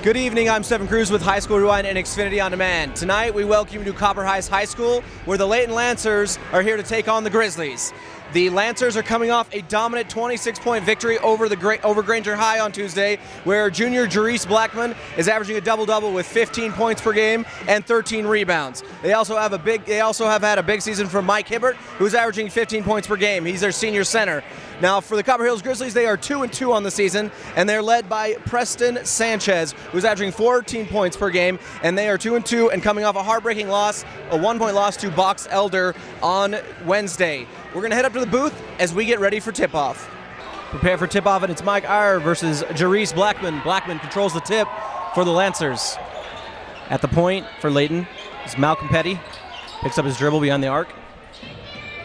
Good evening, I'm Stephen Cruz with High School Rewind and Xfinity On Demand. Tonight we welcome you to Copper Hills High School, where the Layton Lancers are here to take on the Grizzlies. The Lancers are coming off a dominant 26-point victory over Granger High on Tuesday, where junior Jerice Blackman is averaging a double-double with 15 points per game and 13 rebounds. They also have had a big season from Mike Hibbert, who's averaging 15 points per game. He's their senior center. Now, for the Copper Hills Grizzlies, they are 2-2 on the season, and they're led by Preston Sanchez, who's averaging 14 points per game, and they are 2-2 and coming off a heartbreaking loss, a 1-point loss to Box Elder on Wednesday. We're going to head up to the booth as we get ready for tip-off. Prepare for tip-off, and it's Mike Iyer versus Jerice Blackman. Blackman controls the tip for the Lancers. At the point for Layton is Malcolm Petty. Picks up his dribble beyond the arc.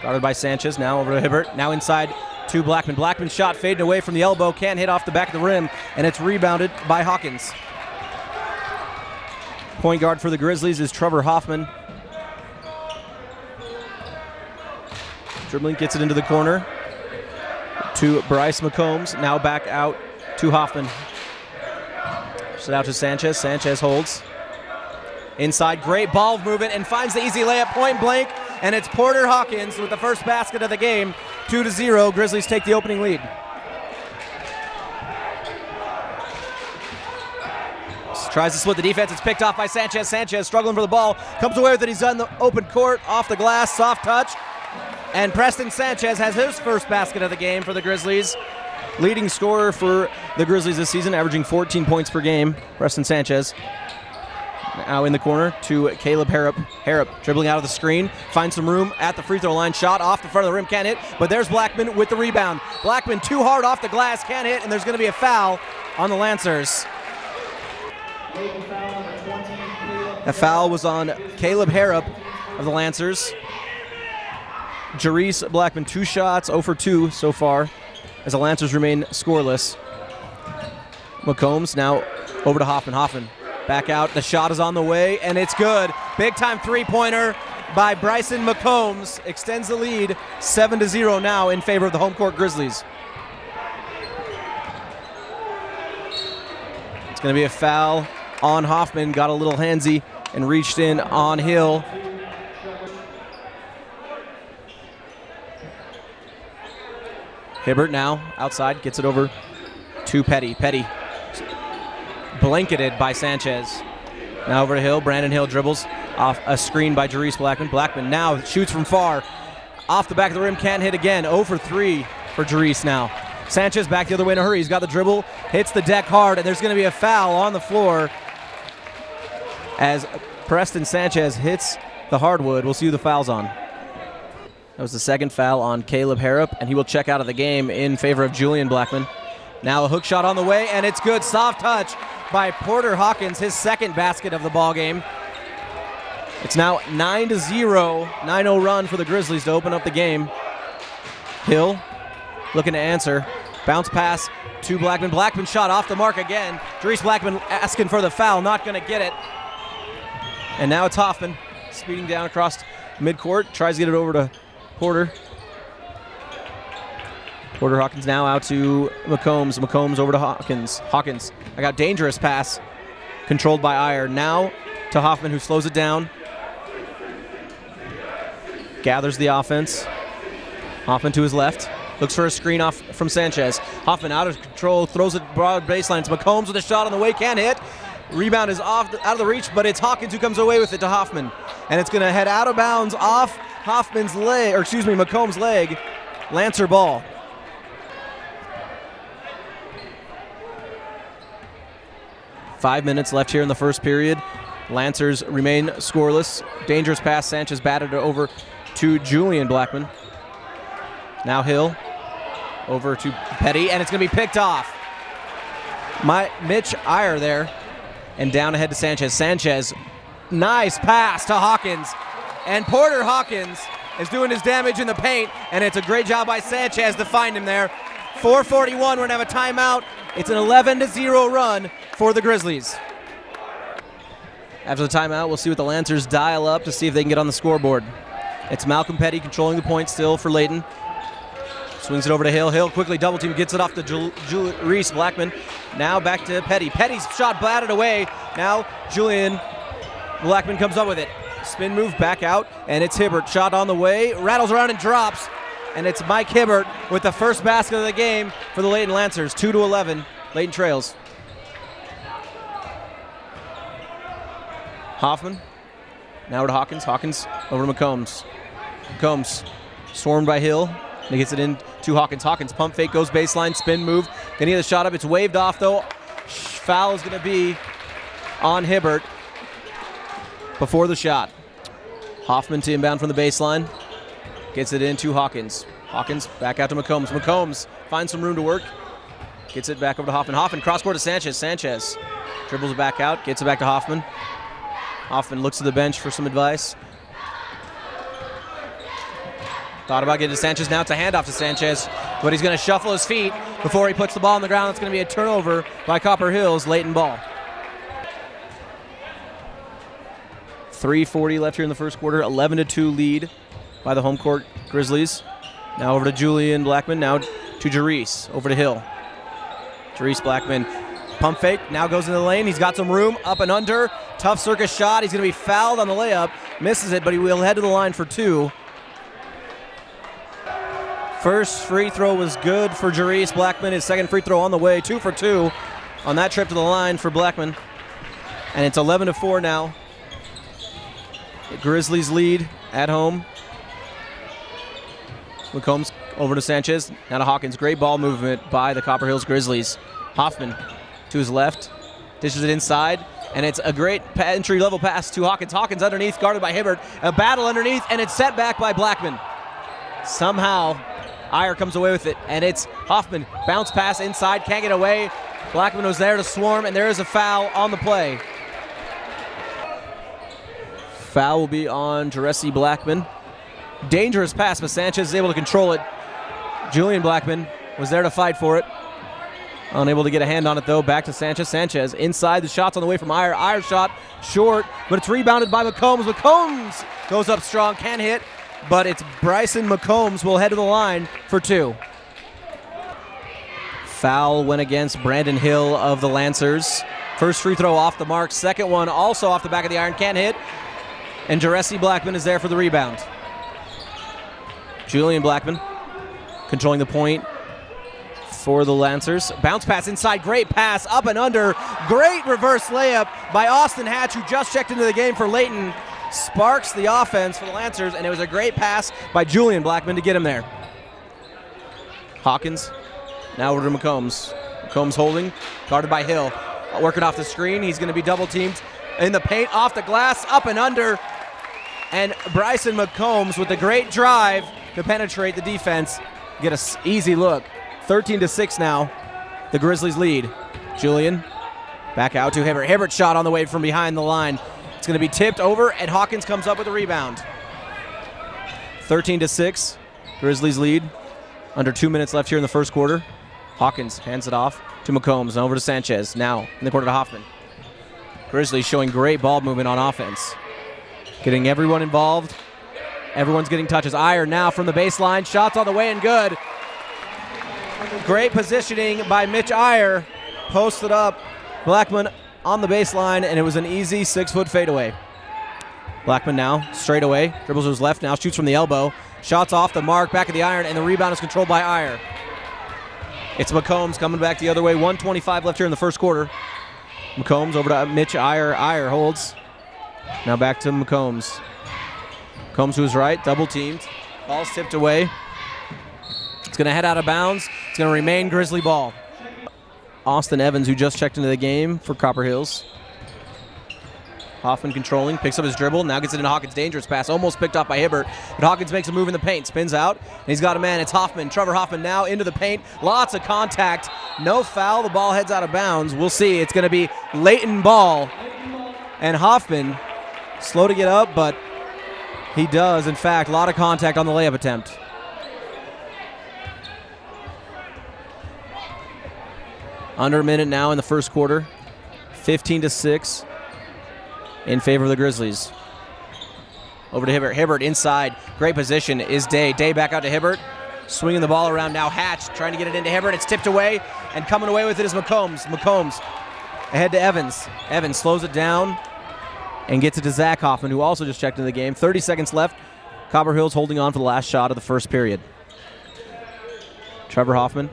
Guarded by Sanchez, now over to Hibbert. Now inside to Blackman. Blackman's shot fading away from the elbow. Can't hit off the back of the rim, and it's rebounded by Hawkins. Point guard for the Grizzlies is Trevor Hoffman. Dribbling, gets it into the corner to Bryce McCombs. Now back out to Hoffman. Set out to Sanchez. Sanchez holds. Inside, great ball movement and finds the easy layup point blank. And it's Porter Hawkins with the first basket of the game. 2-0. Grizzlies take the opening lead. Tries to split the defense. It's picked off by Sanchez. Sanchez struggling for the ball. Comes away with it. He's on the open court. Off the glass. Soft touch. And Preston Sanchez has his first basket of the game for the Grizzlies. Leading scorer for the Grizzlies this season, averaging 14 points per game. Preston Sanchez. Now in the corner to Caleb Harrop. Harrop dribbling out of the screen. Finds some room at the free throw line. Shot off the front of the rim. Can't hit. But there's Blackman with the rebound. Blackman too hard off the glass. Can't hit. And there's going to be a foul on the Lancers. A foul was on Caleb Harrop of the Lancers. Jerice Blackman, 2 shots, 0 for 2 so far, as the Lancers remain scoreless. McCombs now over to Hoffman. Hoffman back out. The shot is on the way, and it's good. Big-time three-pointer by Bryson McCombs. Extends the lead 7-0 now in favor of the home court Grizzlies. It's going to be a foul on Hoffman. Got a little handsy and reached in on Hill. Hibbert now outside, gets it over to Petty. Petty blanketed by Sanchez. Now over to Hill. Brandon Hill dribbles off a screen by Jerice Blackman. Blackman now shoots from far. Off the back of the rim, can't hit again. 0 for 3 for Jerice now. Sanchez back the other way in a hurry. He's got the dribble, hits the deck hard, and there's going to be a foul on the floor as Preston Sanchez hits the hardwood. We'll see who the foul's on. That was the second foul on Caleb Harrop, and he will check out of the game in favor of Julian Blackman. Now a hook shot on the way, and it's good. Soft touch by Porter Hawkins, his second basket of the ball game. It's now 9-0, 9-0 run for the Grizzlies to open up the game. Hill looking to answer. Bounce pass to Blackman. Blackman shot off the mark again. Jerice Blackman asking for the foul, not going to get it. And now it's Hoffman speeding down across midcourt. Tries to get it over to Porter. Porter Hawkins now out to McCombs. McCombs over to Hawkins. Hawkins, I got dangerous pass. Controlled by Iyer. Now to Hoffman, who slows it down. Gathers the offense. Hoffman to his left. Looks for a screen off from Sanchez. Hoffman out of control. Throws it broad baseline. It's McCombs with a shot on the way. Can't hit. Rebound is out of the reach, but it's Hawkins who comes away with it to Hoffman. And it's going to head out of bounds off Hoffman's leg, or excuse me, McCombs' leg. Lancer ball. Five minutes left here in the first period. Lancers remain scoreless. Dangerous pass. Sanchez batted it over to Julian Blackman. Now Hill over to Petty, and it's going to be picked off. Mitch Iyer there. And down ahead to Sanchez. Sanchez, nice pass to Hawkins. And Porter Hawkins is doing his damage in the paint, and it's a great job by Sanchez to find him there. 4:41, we're going to have a timeout. It's an 11-0 run for the Grizzlies. After the timeout, we'll see what the Lancers dial up to see if they can get on the scoreboard. It's Malcolm Petty controlling the point still for Layton. Swings it over to Hill. Hill quickly double team, gets it off to Reese Blackman. Now back to Petty. Petty's shot batted away. Now Julian Blackman comes up with it. Spin move back out, and it's Hibbert. Shot on the way, rattles around and drops. And it's Mike Hibbert with the first basket of the game for the Layton Lancers. 2-11. Layton trails. Hoffman. Now to Hawkins. Hawkins over to McCombs. McCombs swarmed by Hill. And he gets it in to Hawkins. Hawkins pump fake, goes baseline, spin move. Gonna get the shot up. It's waved off though. Foul is gonna be on Hibbert before the shot. Hoffman to inbound from the baseline. Gets it in to Hawkins. Hawkins back out to McCombs. McCombs finds some room to work. Gets it back over to Hoffman. Hoffman cross court to Sanchez. Sanchez dribbles it back out. Gets it back to Hoffman. Hoffman looks to the bench for some advice. Thought about getting to Sanchez. Now it's a handoff to Sanchez, but he's going to shuffle his feet before he puts the ball on the ground. It's going to be a turnover by Copper Hills. Layton ball. 3:40 left here in the first quarter. 11-2 lead by the home court Grizzlies. Now over to Julian Blackman. Now to Jarice. Over to Hill. Jarice Blackman. Pump fake. Now goes into the lane. He's got some room. Up and under. Tough circus shot. He's going to be fouled on the layup. Misses it, but he will head to the line for two. First free throw was good for Jarice Blackman. His second free throw on the way. 2 for 2 on that trip to the line for Blackman. And it's 11-4 now. The Grizzlies lead at home. McCombs over to Sanchez. Now to Hawkins. Great ball movement by the Copper Hills Grizzlies. Hoffman to his left. Dishes it inside. And it's a great entry-level pass to Hawkins. Hawkins underneath, guarded by Hibbert. A battle underneath, and it's set back by Blackman. Somehow, Iyer comes away with it, and it's Hoffman. Bounce pass inside, can't get away. Blackman was there to swarm, and there is a foul on the play. Foul will be on Jarice Blackman. Dangerous pass, but Sanchez is able to control it. Julian Blackman was there to fight for it. Unable to get a hand on it, though. Back to Sanchez. Sanchez inside. The shot's on the way from Iyer. Iyer shot short, but it's rebounded by McCombs. McCombs goes up strong, can't hit, but it's Bryson McCombs will head to the line for two. Foul went against Brandon Hill of the Lancers. First free throw off the mark. Second one also off the back of the iron. Can't hit. And Jarice Blackman is there for the rebound. Julian Blackman controlling the point for the Lancers. Bounce pass inside. Great pass. Up and under. Great reverse layup by Austin Hatch, who just checked into the game for Layton. Sparks the offense for the Lancers, and it was a great pass by Julian Blackman to get him there. Hawkins now over to McCombs. McCombs holding, guarded by Hill. Working off the screen. He's going to be double teamed in the paint, off the glass, up and under. And Bryson McCombs with a great drive to penetrate the defense. Get an easy look. 13-6 now. The Grizzlies lead. Julian back out to Hibbert. Hibbert shot on the way from behind the line. It's going to be tipped over, and Hawkins comes up with a rebound. 13-6. Grizzlies lead. Under 2 minutes left here in the first quarter. Hawkins hands it off to McCombs and over to Sanchez. Now in the corner to Hoffman. Grizzlies showing great ball movement on offense. Getting everyone involved. Everyone's getting touches. Iyer now from the baseline. Shots on the way and good. Great positioning by Mitch Iyer. Posted up Blackman on the baseline, and it was an easy 6-foot fadeaway. Blackman now straight away. Dribbles to his left now. Shoots from the elbow. Shots off the mark. Back of the iron, and the rebound is controlled by Iyer. It's McCombs coming back the other way. 1:25 left here in the first quarter. McCombs over to Mitch Iyer. Iyer holds. Now back to McCombs. McCombs to his right. Double teamed. Ball's tipped away. It's going to head out of bounds. It's going to remain Grizzly ball. Austin Evans, who just checked into the game for Copper Hills. Hoffman controlling, picks up his dribble, now gets it into Hawkins. Dangerous pass, almost picked off by Hibbert, but Hawkins makes a move in the paint, spins out, and he's got a man. It's Hoffman, Trevor Hoffman now into the paint. Lots of contact, no foul, the ball heads out of bounds. We'll see, it's going to be Layton ball, and Hoffman slow to get up, but he does, in fact, a lot of contact on the layup attempt. Under a minute now in the first quarter. 15-6 in favor of the Grizzlies. Over to Hibbert. Hibbert inside. Great position is Day. Day back out to Hibbert. Swinging the ball around now. Hatch trying to get it into Hibbert. It's tipped away, and coming away with it is McCombs. McCombs ahead to Evans. Evans slows it down and gets it to Zach Hoffman, who also just checked into the game. 30 seconds left. Copper Hills holding on for the last shot of the first period. Trevor Hoffman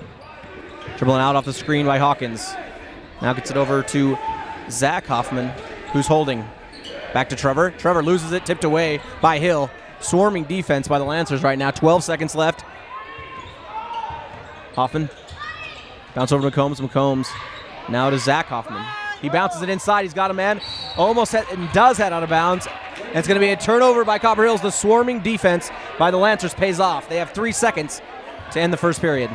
dribbling out off the screen by Hawkins. Now gets it over to Zach Hoffman, who's holding. Back to Trevor. Trevor loses it, tipped away by Hill. Swarming defense by the Lancers right now. 12 seconds left. Hoffman. Bounce over to McCombs. McCombs now to Zach Hoffman. He bounces it inside. He's got a man. Almost does head out of bounds. And it's going to be a turnover by Copper Hills. The swarming defense by the Lancers pays off. They have 3 seconds to end the first period.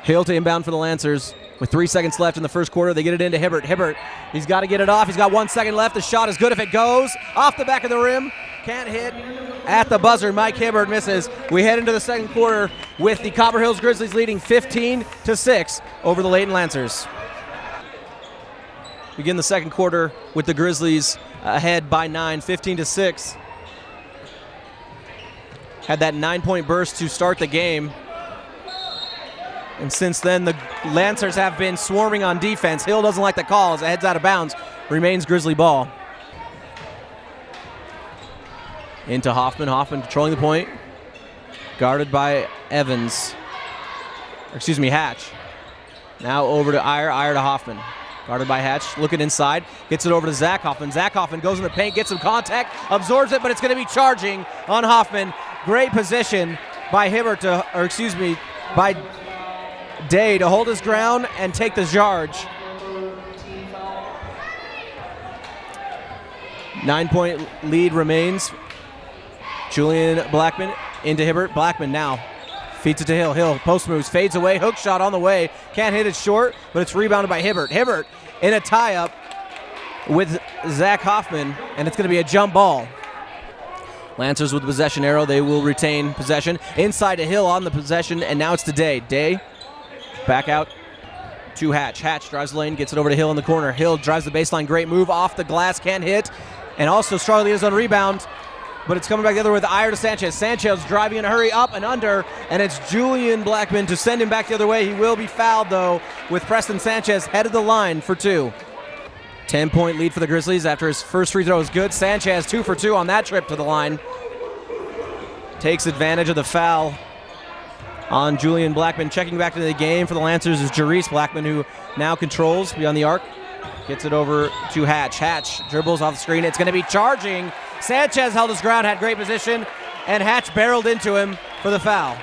Hill to inbound for the Lancers. With 3 seconds left in the first quarter, they get it into Hibbert. Hibbert, he's got to get it off. He's got 1 second left. The shot is good if it goes. Off the back of the rim. Can't hit at the buzzer. Mike Hibbert misses. We head into the second quarter with the Copper Hills Grizzlies leading 15-6 over the Layton Lancers. Begin the second quarter with the Grizzlies ahead by 9, 15-6. Had that 9-point burst to start the game. And since then, the Lancers have been swarming on defense. Hill doesn't like the call as it heads out of bounds. Remains Grizzly ball. Into Hoffman. Hoffman controlling the point. Guarded by Evans. Hatch. Now over to Iyer. Iyer to Hoffman. Guarded by Hatch. Looking inside. Gets it over to Zach Hoffman. Zach Hoffman goes in the paint, gets some contact, absorbs it, but it's going to be charging on Hoffman. Great position by Hibbert by Day to hold his ground and take the charge. 9-point lead remains. Julian Blackman into Hibbert. Blackman now feeds it to Hill. Hill post moves, fades away, hook shot on the way. Can't hit it short, but it's rebounded by Hibbert. Hibbert in a tie-up with Zach Hoffman, and it's going to be a jump ball. Lancers with the possession arrow. They will retain possession. Inside to Hill on the possession, and now it's to Day. Day back out to Hatch. Hatch drives the lane, gets it over to Hill in the corner. Hill drives the baseline. Great move off the glass. Can't hit. And also struggling on rebound. But it's coming back the other way with Iyer to Sanchez. Sanchez driving in a hurry, up and under. And it's Julian Blackman to send him back the other way. He will be fouled, though, with Preston Sanchez head of the line for 2. 10-point lead for the Grizzlies after his first free throw is good. Sanchez 2 for 2 on that trip to the line. Takes advantage of the foul on Julian Blackman. Checking back into the game for the Lancers is Jarice Blackman, who now controls beyond the arc. Gets it over to Hatch. Hatch dribbles off the screen. It's going to be charging. Sanchez held his ground, had great position, and Hatch barreled into him for the foul.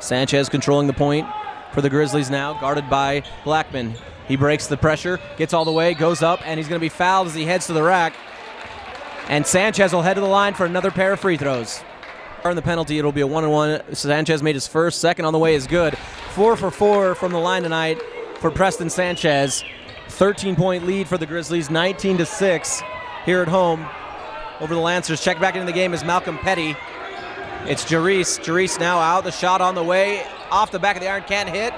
Sanchez controlling the point for the Grizzlies now, guarded by Blackman. He breaks the pressure, gets all the way, goes up, and he's going to be fouled as he heads to the rack. And Sanchez will head to the line for another pair of free throws. In the penalty, it'll be a 1-on-1. Sanchez made his first. Second on the way is good. 4 for 4 from the line tonight for Preston Sanchez. 13-point lead for the Grizzlies, 19-6 here at home over the Lancers. Check back into the game is Malcolm Petty. It's Jarice. Jarice now out. The shot on the way. Off the back of the iron. Can't hit.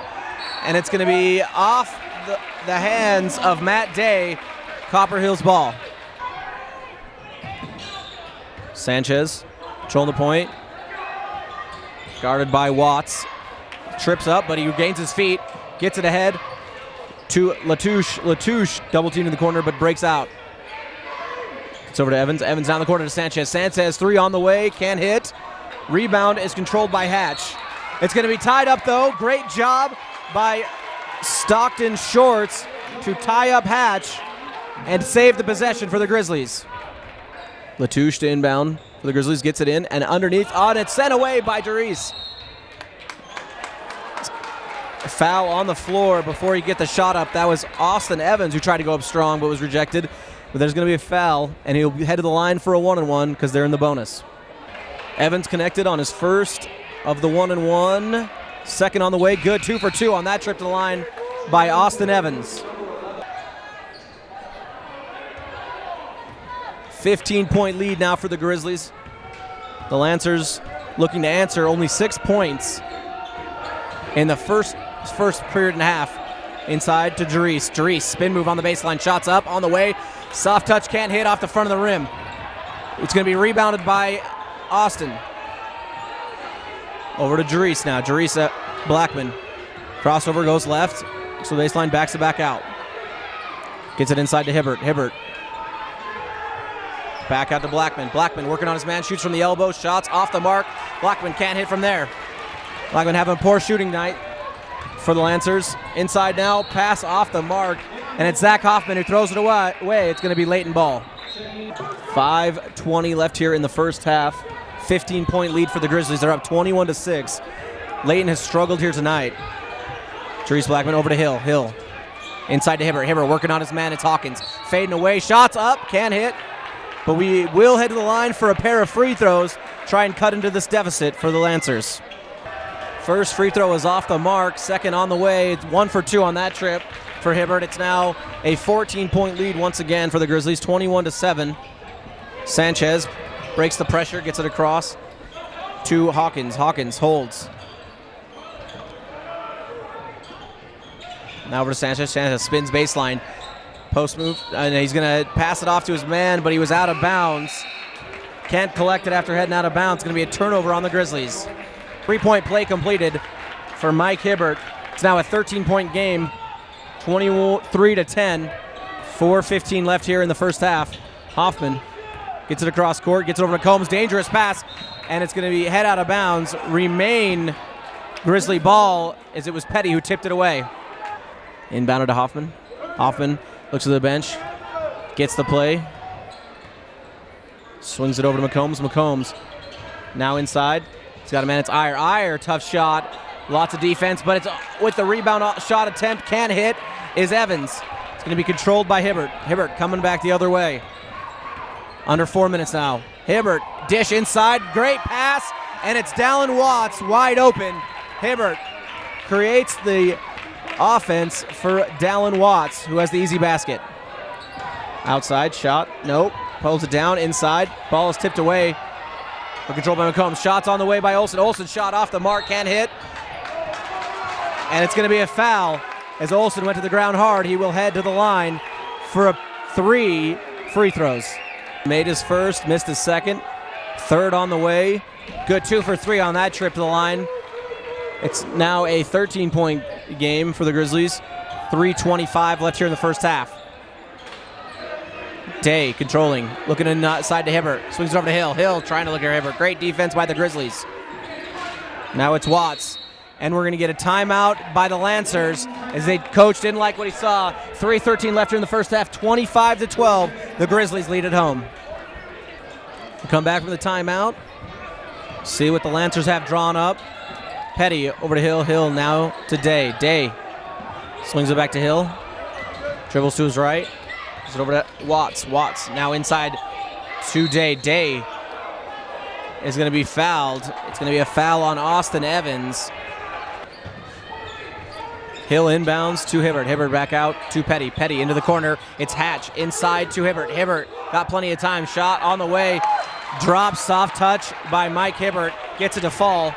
And it's going to be off the hands of Matt Day. Copper Hills ball. Sanchez controlling the point. Guarded by Watts. Trips up, but he regains his feet. Gets it ahead to Latouche. Latouche double teamed in the corner, but breaks out. It's over to Evans. Evans down the corner to Sanchez. Sanchez 3 on the way. Can't hit. Rebound is controlled by Hatch. It's going to be tied up, though. Great job by Stockton Shorts to tie up Hatch and save the possession for the Grizzlies. Latouche to inbound for the Grizzlies. Gets it in, and underneath. On it's sent away by Jarice. Foul on the floor before he get the shot up. That was Austin Evans who tried to go up strong but was rejected. But there's going to be a foul, and he'll head to the line for a 1-on-1 because they're in the bonus. Evans connected on his first of the 1-on-1. Second on the way. Good. 2 for 2 on that trip to the line by Austin Evans. 15-point lead now for the Grizzlies. The Lancers looking to answer. Only 6 points in the first period and a half. Inside to Jarice. Jarice, spin move on the baseline. Shots up, on the way. Soft touch, can't hit off the front of the rim. It's going to be rebounded by Austin. Over to Jerice now. Jerice Blackman. Crossover goes left. So baseline backs it back out. Gets it inside to Hibbert. Hibbert. Back out to Blackman. Blackman working on his man. Shoots from the elbow. Shots off the mark. Blackman can't hit from there. Blackman having a poor shooting night for the Lancers. Inside now. Pass off the mark. And it's Zach Hoffman who throws it away. It's going to be Layton ball. 5:20 left here in the first half. 15-point lead for the Grizzlies. They're up 21-6. Layton has struggled here tonight. Jerice Blackman over to Hill. Hill inside to Hibbert. Hibbert working on his man. It's Hawkins. Fading away. Shots up. Can't hit. But we will head to the line for a pair of free throws. Try and cut into this deficit for the Lancers. First free throw is off the mark. Second on the way. It's 1 for 2 on that trip for Hibbert. It's now a 14-point lead once again for the Grizzlies. 21-7. Sanchez breaks the pressure. Gets it across to Hawkins. Hawkins holds. Now over to Sanchez. Sanchez spins baseline. Post move, and he's going to pass it off to his man, but he was out of bounds. Can't collect it after heading out of bounds. It's going to be a turnover on the Grizzlies. 3-point play completed for Mike Hibbert. It's now a 13-point game, 23-10. 4:15 left here in the first half. Hoffman gets it across court, gets it over to Combs. Dangerous pass, and it's going to be head out of bounds. Remain Grizzly ball, as it was Petty who tipped it away. Inbounded to Hoffman. Hoffman looks to the bench, gets the play, swings it over to McCombs. McCombs now inside. He's got a man. It's Iyer. Iyer, tough shot. Lots of defense, but it's with the rebound shot attempt. Can't hit is Evans. It's going to be controlled by Hibbert. Hibbert coming back the other way. Under 4 minutes now. Hibbert, dish inside. Great pass, and it's Dallin Watts wide open. Hibbert creates the offense for Dallin Watts, who has the easy basket. Outside shot, nope. Pulls it down inside. Ball is tipped away. We're controlled by McCombs. Shots on the way by Olsen. Olsen shot off the mark, can't hit. And it's going to be a foul as Olsen went to the ground hard. He will head to the line for 3 free throws. Made his first, missed his second. Third on the way. Good 2 for 3 on that trip to the line. It's now a 13-point game for the Grizzlies. 3:25 left here in the first half. Day controlling, looking inside to Hibbert. Swings it over to Hill. Hill trying to look at Hibbert. Great defense by the Grizzlies. Now it's Watts. And we're going to get a timeout by the Lancers as the coach didn't like what he saw. 3:13 left here in the first half. 25-12. The Grizzlies lead at home. We'll come back from the timeout. See what the Lancers have drawn up. Petty over to Hill. Hill now to Day. Day swings it back to Hill. Dribbles to his right. Gives it over to Watts. Watts now inside to Day. Day is going to be fouled. It's going to be a foul on Austin Evans. Hill inbounds to Hibbert. Hibbert back out to Petty. Petty into the corner. It's Hatch inside to Hibbert. Hibbert got plenty of time. Shot on the way. Drop, soft touch by Mike Hibbert. Gets it to fall.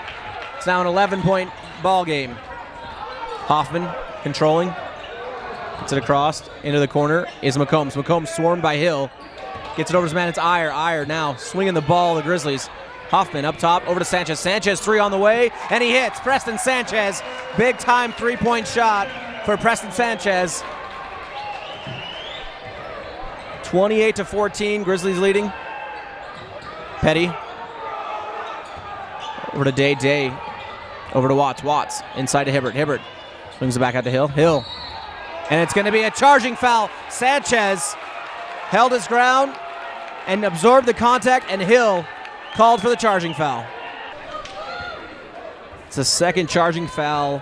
It's now an 11-point ball game. Hoffman controlling. Gets it across into the corner is McCombs. McCombs swarmed by Hill. Gets it over to his man. It's Iyer. Iyer now swinging the ball. The Grizzlies. Hoffman up top over to Sanchez. Sanchez 3 on the way, and he hits. Preston Sanchez. Big time 3-point shot for Preston Sanchez. 28-14. Grizzlies leading. Petty. Over to Day. Day. Over to Watts. Watts inside to Hibbert. Hibbert swings it back out to Hill. Hill. And it's going to be a charging foul. Sanchez held his ground and absorbed the contact, and Hill called for the charging foul. It's a second charging foul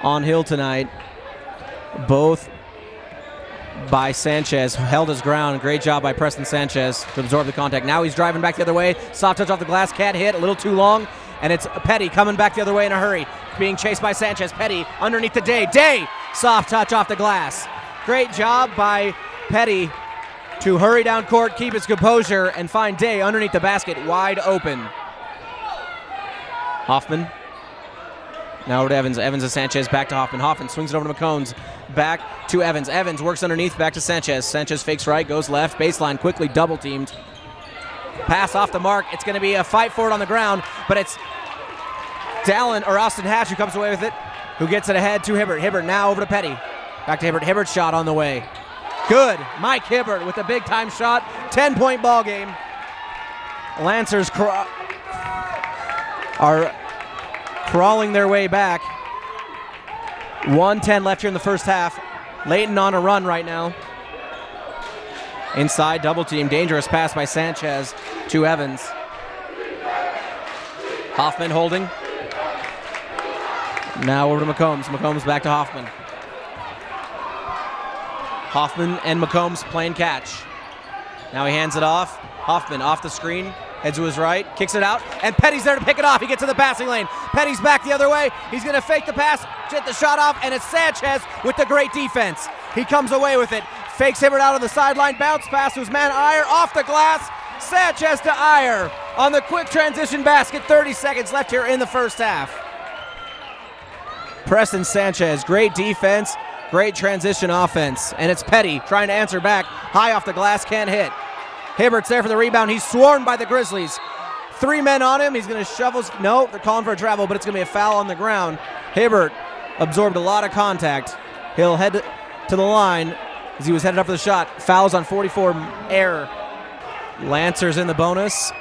on Hill tonight. Both by Sanchez. Held his ground. Great job by Preston Sanchez to absorb the contact. Now he's driving back the other way. Soft touch off the glass. Can't hit. A little too long. And it's Petty coming back the other way in a hurry. Being chased by Sanchez. Petty underneath the Day. Day! Soft touch off the glass. Great job by Petty to hurry down court, keep his composure, and find Day underneath the basket, wide open. Hoffman. Now over to Evans. Evans and Sanchez back to Hoffman. Hoffman swings it over to McCombs. Back to Evans. Evans works underneath, back to Sanchez. Sanchez fakes right, goes left. Baseline quickly double teamed. Pass off the mark. It's going to be a fight for it on the ground, but it's Dallin, or Austin Hatch, who comes away with it, who gets it ahead to Hibbert. Hibbert now over to Petty. Back to Hibbert. Hibbert's shot on the way. Good. Mike Hibbert with a big-time shot. 10-point ball game. Lancers are crawling their way back. 1:10 left here in the first half. Layton on a run right now. Inside, double team. Dangerous pass by Sanchez to Evans. Hoffman holding. Now over to McCombs. McCombs back to Hoffman. Hoffman and McCombs playing catch. Now he hands it off. Hoffman off the screen, heads to his right, kicks it out, and Petty's there to pick it off. He gets to the passing lane. Petty's back the other way. He's going to fake the pass, get the shot off, and it's Sanchez with the great defense. He comes away with it. Fakes Hibbert out on the sideline, bounce pass to his man Iyer, off the glass. Sanchez to Iyer on the quick transition basket. 30 seconds left here in the first half. Preston Sanchez, great defense, great transition offense. And it's Petty trying to answer back. High off the glass, can't hit. Hibbert's there for the rebound. He's swarmed by the Grizzlies. 3 men on him. He's going to shovel. No, they're calling for a travel, but it's going to be a foul on the ground. Hibbert absorbed a lot of contact. He'll head to the line as he was headed up for the shot. Fouls on 44, error. Lancers in the bonus.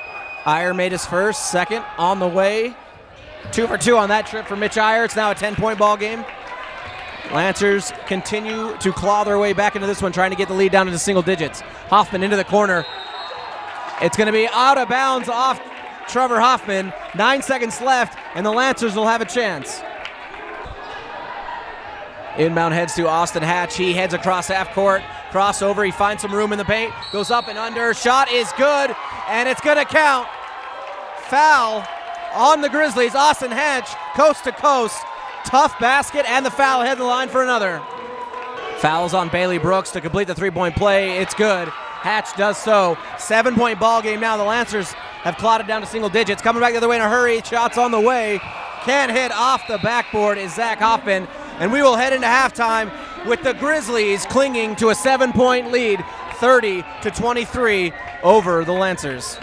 Iyer made his first, second on the way. 2 for 2 on that trip for Mitch Iyer. It's now a 10-point ball game. Lancers continue to claw their way back into this one, trying to get the lead down into single digits. Hoffman into the corner. It's going to be out of bounds off Trevor Hoffman. 9 seconds left, and the Lancers will have a chance. Inbound heads to Austin Hatch. He heads across half court. Crossover. He finds some room in the paint. Goes up and under. Shot is good, and it's going to count. Foul on the Grizzlies. Austin Hatch, coast to coast. Tough basket, and the foul ahead of the line for another. Fouls on Bailey Brooks to complete the three-point play. It's good. Hatch does so. 7-point ball game now. The Lancers have clotted down to single digits. Coming back the other way in a hurry. Shots on the way. Can't hit off the backboard is Zach Hoffman. And we will head into halftime with the Grizzlies clinging to a 7-point lead, 30-23 over the Lancers.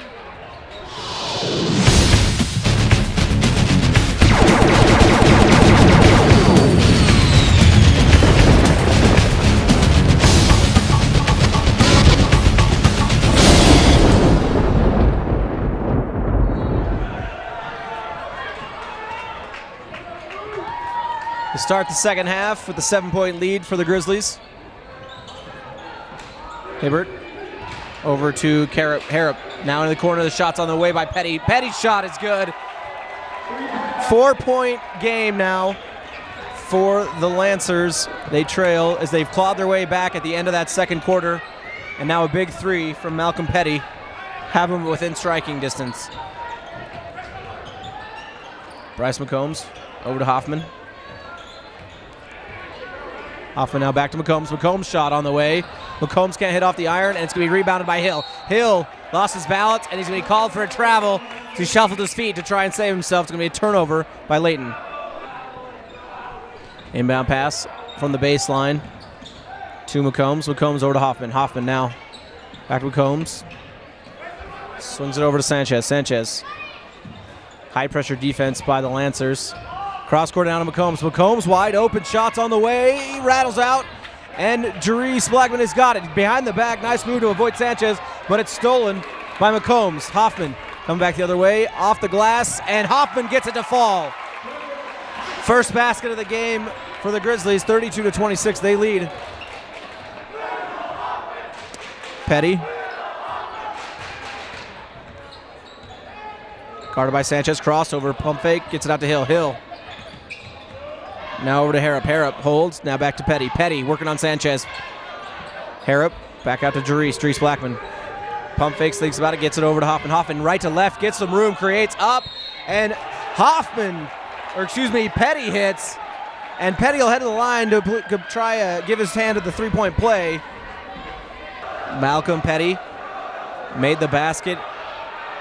To start the second half with the 7-point lead for the Grizzlies. Hibbert over to Harrop. Now in the corner, the shot's on the way by Petty. Petty's shot is good. 4-point game now for the Lancers. They trail as they've clawed their way back at the end of that second quarter. And now a big three from Malcolm Petty. Have him within striking distance. Bryce McCombs over to Hoffman. Hoffman now back to McCombs. McCombs shot on the way. McCombs can't hit off the iron, and it's going to be rebounded by Hill. Hill lost his balance, and he's going to be called for a travel. So he shuffled his feet to try and save himself. It's going to be a turnover by Layton. Inbound pass from the baseline to McCombs. McCombs over to Hoffman. Hoffman now back to McCombs. Swings it over to Sanchez. Sanchez. High-pressure defense by the Lancers. Cross-court down to McCombs. McCombs wide open. Shots on the way. He rattles out. And Jerice Blackman has got it. Behind the back. Nice move to avoid Sanchez. But it's stolen by McCombs. Hoffman coming back the other way. Off the glass. And Hoffman gets it to fall. First basket of the game for the Grizzlies. 32-26. They lead. Petty. Guarded by Sanchez. Crossover. Pump fake. Gets it out to Hill. Hill. Now over to Harrop. Harrop holds. Now back to Petty. Petty working on Sanchez. Harrop back out to Jerice Blackman. Pump fakes, thinks about it, gets it over to Hoffman. Hoffman right to left, gets some room, creates up, and Petty hits, and Petty will head to the line to try give his hand at the three-point play. Malcolm Petty made the basket.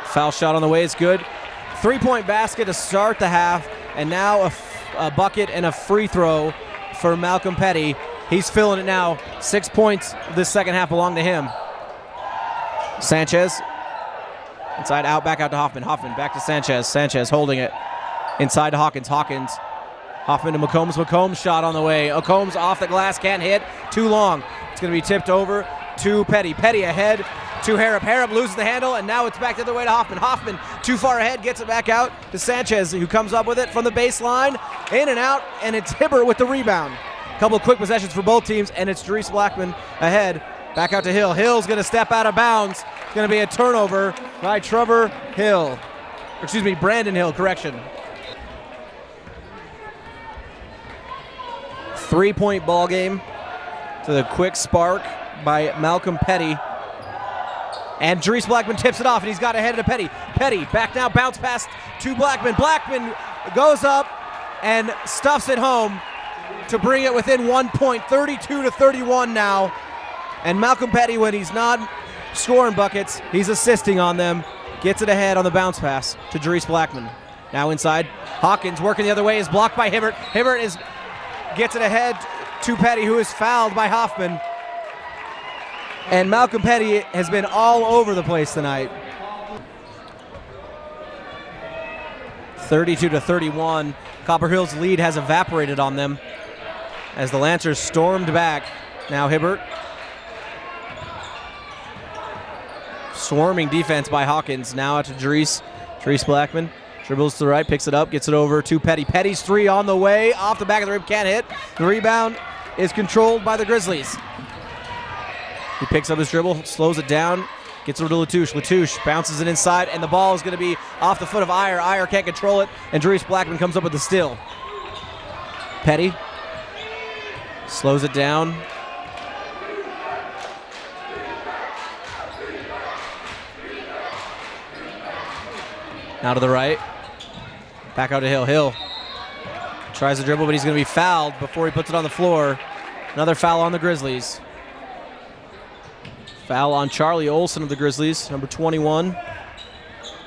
Foul shot on the way, it's good. Three-point basket to start the half, and now a bucket and a free throw for Malcolm Petty. He's filling it now. 6 points this second half belong to him. Sanchez inside out, back out to Hoffman. Hoffman back to Sanchez. Sanchez holding it. Inside to Hawkins. Hoffman to McCombs. McCombs shot on the way. McCombs off the glass, can't hit. Too long. It's going to be tipped over to Petty. Petty ahead to Harrop. Harrop loses the handle, and now it's back the other way to Hoffman. Hoffman too far ahead, gets it back out to Sanchez, who comes up with it from the baseline. In and out, and it's Hibbert with the rebound. A couple of quick possessions for both teams, and it's Jerice Blackman ahead. Back out to Hill. Hill's going to step out of bounds. It's going to be a turnover by Trevor Hill. Excuse me, Brandon Hill, correction. 3-point ball game to the quick spark by Malcolm Petty. And Jerice Blackman tips it off, and he's got ahead to Petty. Petty back now, bounce pass to Blackman. Blackman goes up and stuffs it home to bring it within 1 point, 32-31 now. And Malcolm Petty, when he's not scoring buckets, he's assisting on them. Gets it ahead on the bounce pass to Jerice Blackman. Now inside, Hawkins working the other way, is blocked by Hibbert. Hibbert gets it ahead to Petty, who is fouled by Hoffman. And Malcolm Petty has been all over the place tonight. 32-31. Copper Hills' lead has evaporated on them as the Lancers stormed back. Now Hibbert. Swarming defense by Hawkins. Now out to Jerice Blackman. Dribbles to the right, picks it up, gets it over to Petty. Petty's three on the way, off the back of the rim, can't hit. The rebound is controlled by the Grizzlies. He picks up his dribble, slows it down, gets it over to Latouche. Latouche bounces it inside, and the ball is going to be off the foot of Iyer. Iyer can't control it, and Jerice Blackman comes up with the steal. Petty slows it down. Now to the right. Back out to Hill. Hill tries to dribble, but he's going to be fouled before he puts it on the floor. Another foul on the Grizzlies. Foul on Charlie Olson of the Grizzlies, number 21.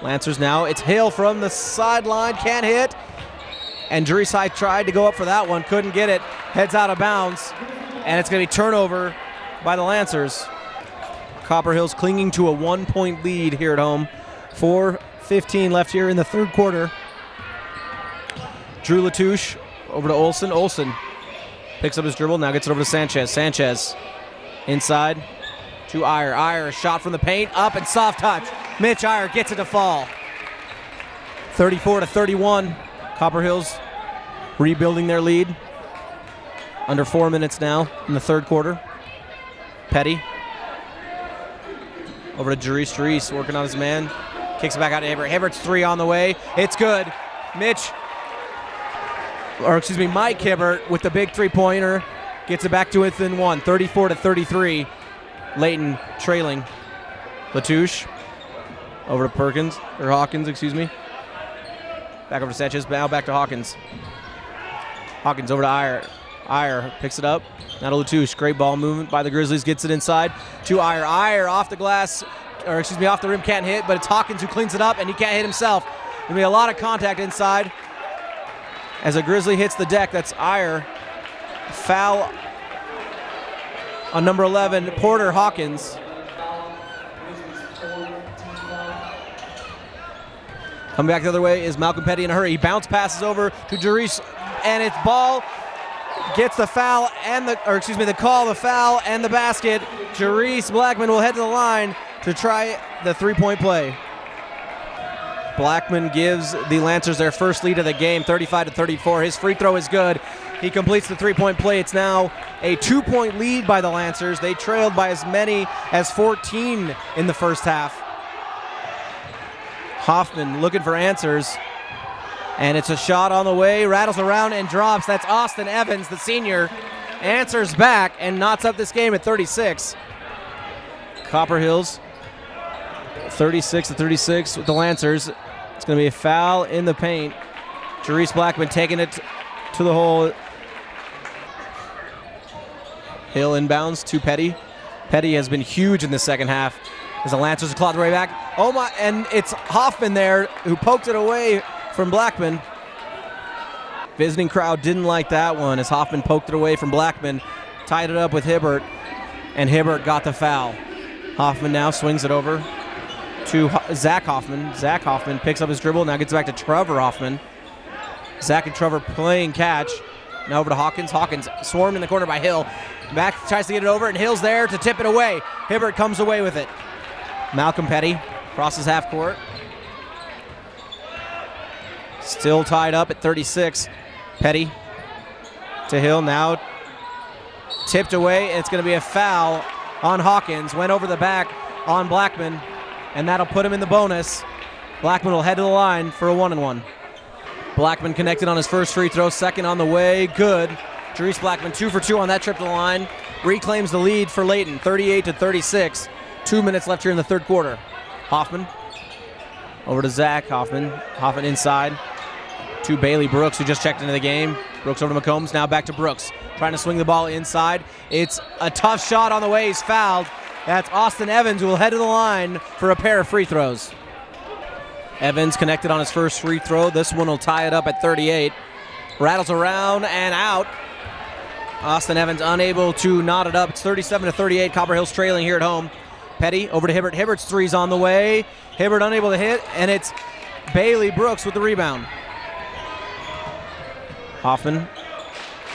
Lancers now. It's Hill from the sideline, can't hit. And Jerice tried to go up for that one, couldn't get it. Heads out of bounds, and it's going to be turnover by the Lancers. Copper Hills clinging to a 1-point lead here at home. 4:15 left here in the third quarter. Drew Latouche over to Olson. Olson picks up his dribble, now gets it over to Sanchez. Sanchez inside to Iyer. Iyer, a shot from the paint, up and soft touch. Mitch Iyer gets it to fall. 34-31. Copper Hills rebuilding their lead. Under 4 minutes now in the third quarter. Petty over to Jerice. Jerice working on his man. Kicks it back out to Hibbert. Hibbert's three on the way. It's good. Mike Hibbert with the big three-pointer. Gets it back to within one. 34-33. Layton trailing. Latouche over to Hawkins, excuse me. Back over to Sanchez, now back to Hawkins. Hawkins over to Iyer. Iyer picks it up. Now to Latouche. Great ball movement by the Grizzlies. Gets it inside to Iyer. Iyer off the glass, off the rim, can't hit, but it's Hawkins who cleans it up, and he can't hit himself. There'll be a lot of contact inside as a Grizzly hits the deck. That's Iyer. Foul on number 11, Porter Hawkins. Coming back the other way is Malcolm Petty in a hurry. He bounce passes over to Jerice, and it's ball. Gets the foul and the call, the foul and the basket. Jerice Blackman will head to the line to try the three-point play. Blackman gives the Lancers their first lead of the game, 35-34. His free throw is good. He completes the three-point play. It's now a 2-point lead by the Lancers. They trailed by as many as 14 in the first half. Hoffman looking for answers. And it's a shot on the way, rattles around and drops. That's Austin Evans, the senior. Answers back and knots up this game at 36. Copper Hills, 36-36 with the Lancers. It's going to be a foul in the paint. Jerice Blackman taking it to the hole. Hill inbounds to Petty. Petty has been huge in the second half as the Lancers claw the way back. Oh my, and it's Hoffman there who poked it away from Blackman. Visiting crowd didn't like that one as Hoffman poked it away from Blackman, tied it up with Hibbert, and Hibbert got the foul. Hoffman now swings it over to Zach Hoffman. Zach Hoffman picks up his dribble, now gets back to Trevor Hoffman. Zach and Trevor playing catch. Now over to Hawkins. Hawkins swarmed in the corner by Hill. Mack tries to get it over, and Hill's there to tip it away. Hibbert comes away with it. Malcolm Petty crosses half court. Still tied up at 36. Petty to Hill, now tipped away. It's going to be a foul on Hawkins. Went over the back on Blackman, and that'll put him in the bonus. Blackman will head to the line for a 1-and-1. Blackman connected on his first free throw, second on the way, good. Jerice Blackman 2 for 2 on that trip to the line. Reclaims the lead for Layton, 38-36. 2 minutes left here in the third quarter. Hoffman over to Zach. Hoffman inside to Bailey Brooks, who just checked into the game. Brooks over to McCombs, now back to Brooks. Trying to swing the ball inside. It's a tough shot on the way. He's fouled. That's Austin Evans, who will head to the line for a pair of free throws. Evans connected on his first free throw. This one will tie it up at 38. Rattles around and out. Austin Evans unable to knot it up. It's 37-38. Copper Hills trailing here at home. Petty over to Hibbert. Hibbert's three's on the way. Hibbert unable to hit, and it's Bailey Brooks with the rebound. Hoffman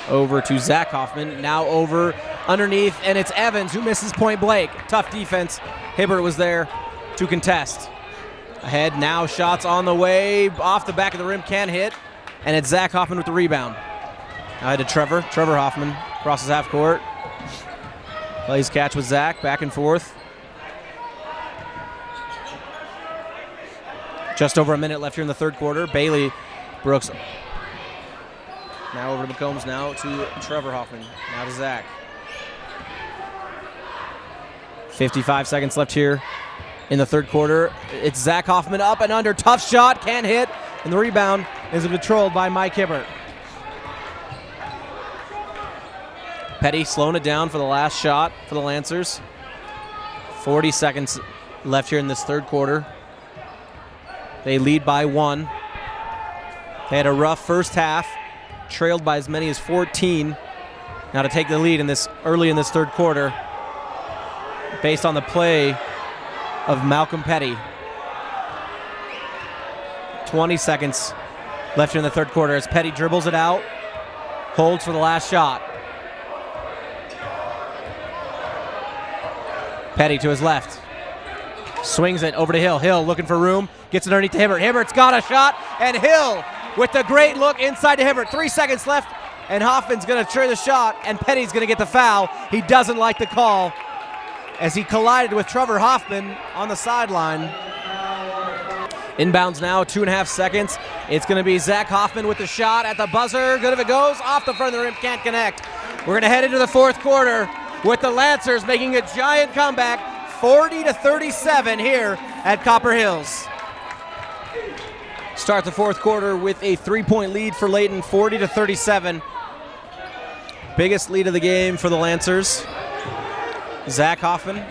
over to Zach Hoffman. Now over underneath, and it's Evans who misses point blank. Tough defense. Hibbert was there to contest. Ahead now, shots on the way. Off the back of the rim, can't hit, and it's Zach Hoffman with the rebound. Now to Trevor. Trevor Hoffman crosses half court. Plays catch with Zach, back and forth. Just over a minute left here in the third quarter. Bailey Brooks now over to McCombs, now to Trevor Hoffman, now to Zach. 55 seconds left here in the third quarter. It's Zach Hoffman up and under, tough shot, can't hit, and the rebound is controlled by Mike Hibbert. Petty slowing it down for the last shot for the Lancers. 40 seconds left here in this third quarter. They lead by 1. They had a rough first half, trailed by as many as 14. Now to take the lead in this early in this third quarter, based on the play of Malcolm Petty. 20 seconds left here in the third quarter as Petty dribbles it out, holds for the last shot. Petty to his left. Swings it over to Hill. Hill looking for room. Gets it underneath to Hibbert. Hibbert's got a shot. And Hill with the great look inside to Hibbert. 3 seconds left. And Hoffman's going to try the shot. And Petty's going to get the foul. He doesn't like the call as he collided with Trevor Hoffman on the sideline. Inbounds now, 2.5 seconds. It's going to be Zach Hoffman with the shot at the buzzer. Good if it goes. Off the front of the rim. Can't connect. We're going to head into the fourth quarter with the Lancers making a giant comeback. 40-37 here at Copper Hills. Start the fourth quarter with a 3-point lead for Layton, 40-37. Biggest lead of the game for the Lancers. Zach Hoffman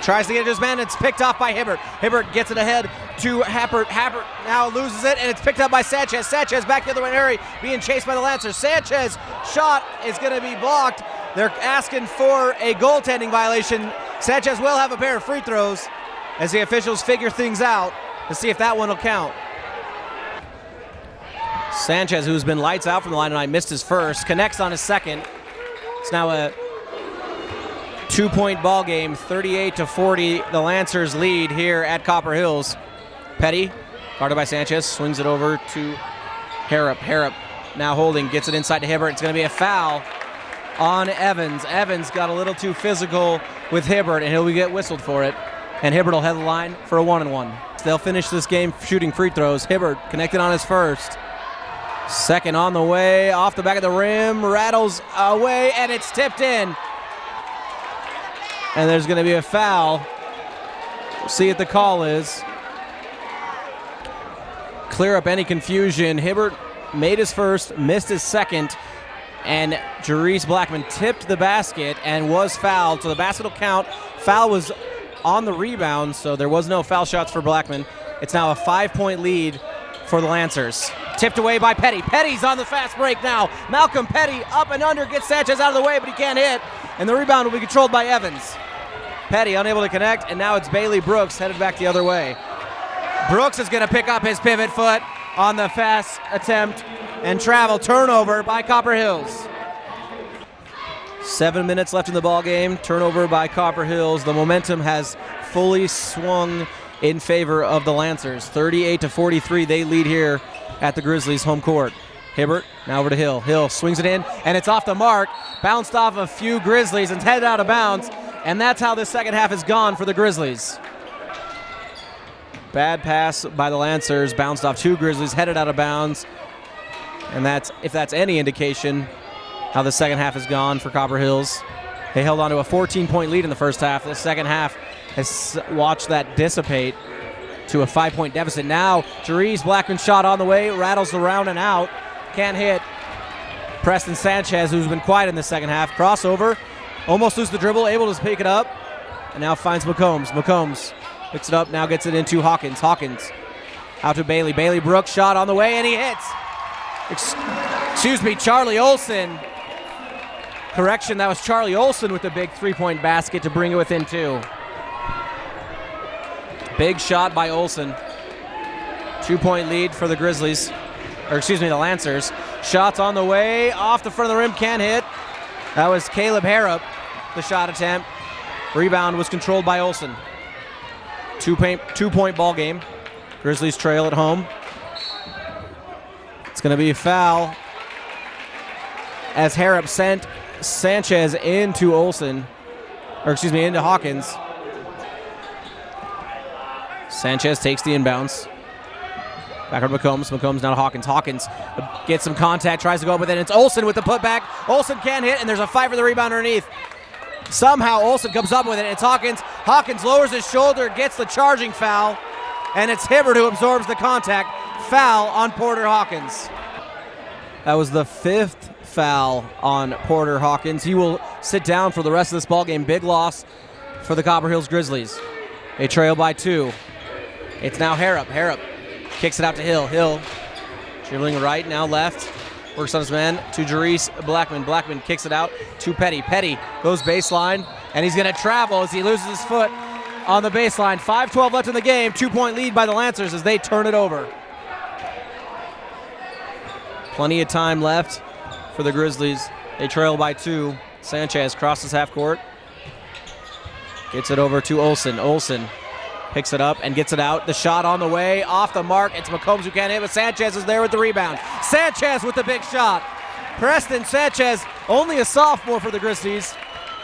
tries to get it to his man. It's picked off by Hibbert. Hibbert gets it ahead to Happert. Happert now loses it, and it's picked up by Sanchez. Sanchez back the other way in a hurry, being chased by the Lancers. Sanchez shot is going to be blocked. They're asking for a goaltending violation. Sanchez will have a pair of free throws as the officials figure things out to see if that one will count. Sanchez, who's been lights out from the line tonight, missed his first, connects on his second. It's now a 2-point ball game, 38-40. The Lancers lead here at Copper Hills. Petty, guarded by Sanchez, swings it over to Harrop. Harrop now holding, gets it inside to Hibbert. It's going to be a foul on Evans. Evans got a little too physical with Hibbert, and he'll get whistled for it. And Hibbert will head the line for a 1-and-1. They'll finish this game shooting free throws. Hibbert connected on his first. Second on the way, off the back of the rim, rattles away, and it's tipped in. And there's going to be a foul. We'll see what the call is. Clear up any confusion. Hibbert made his first, missed his second, and Jerice Blackman tipped the basket and was fouled. So the basket will count. Foul was on the rebound, so there was no foul shots for Blackman. It's now a 5-point lead for the Lancers. Tipped away by Petty. Petty's on the fast break now. Malcolm Petty up and under, gets Sanchez out of the way, but he can't hit. And the rebound will be controlled by Evans. Petty unable to connect, and now it's Bailey Brooks headed back the other way. Brooks is going to pick up his pivot foot, on the fast attempt and travel. Turnover by Copper Hills. 7 minutes left in the ball game. Turnover by Copper Hills. The momentum has fully swung in favor of the Lancers. 38-43, they lead here at the Grizzlies' home court. Hibbert now over to Hill. Hill swings it in, and it's off the mark. Bounced off a few Grizzlies and headed out of bounds, and that's how this second half is gone for the Grizzlies. Bad pass by the Lancers, bounced off 2 Grizzlies, headed out of bounds, and if that's any indication how the second half has gone for Copper Hills. They held on to a 14-point lead in the first half. The second half has watched that dissipate to a 5-point deficit. Now, Therese Blackman's shot on the way, rattles around and out, can't hit. Preston Sanchez, who's been quiet in the second half, crossover, almost loses the dribble, able to pick it up, and now finds McCombs. McCombs picks it up, now gets it into Hawkins. Hawkins out to Bailey. Bailey Brooks, shot on the way, and he hits. Excuse me, Charlie Olsen. Correction, that was Charlie Olsen with the big 3-point basket to bring it within 2. Big shot by Olsen. 2-point lead for the Grizzlies. The Lancers. Shots on the way, off the front of the rim, can't hit. That was Caleb Harrop, the shot attempt. Rebound was controlled by Olsen. 2-point ball game. Grizzlies trail at home. It's going to be a foul as Harrop sent Sanchez into into Hawkins. Sanchez takes the inbounds. Back over to McCombs. McCombs now to Hawkins. Hawkins gets some contact, tries to go up with it. It's Olsen with the putback. Olsen can't hit, and there's a fight for the rebound underneath. Somehow Olsen comes up with it. It's Hawkins. Hawkins lowers his shoulder, gets the charging foul, and it's Hibbert who absorbs the contact. Foul on Porter Hawkins. That was the 5th foul on Porter Hawkins. He will sit down for the rest of this ballgame. Big loss for the Copper Hills Grizzlies. They trail by 2. It's now Harrop. Harrop kicks it out to Hill. Hill dribbling right, now left. Works on his man to Therese Blackman. Blackman kicks it out to Petty. Petty goes baseline, and he's going to travel as he loses his foot on the baseline. 5:12 left in the game. 2-point lead by the Lancers as they turn it over. Plenty of time left for the Grizzlies. They trail by 2. Sanchez crosses half court. Gets it over to Olsen. Olsen picks it up and gets it out. The shot on the way, off the mark. It's McCombs who can't hit, but Sanchez is there with the rebound. Sanchez with the big shot. Preston Sanchez, only a sophomore for the Grizzlies.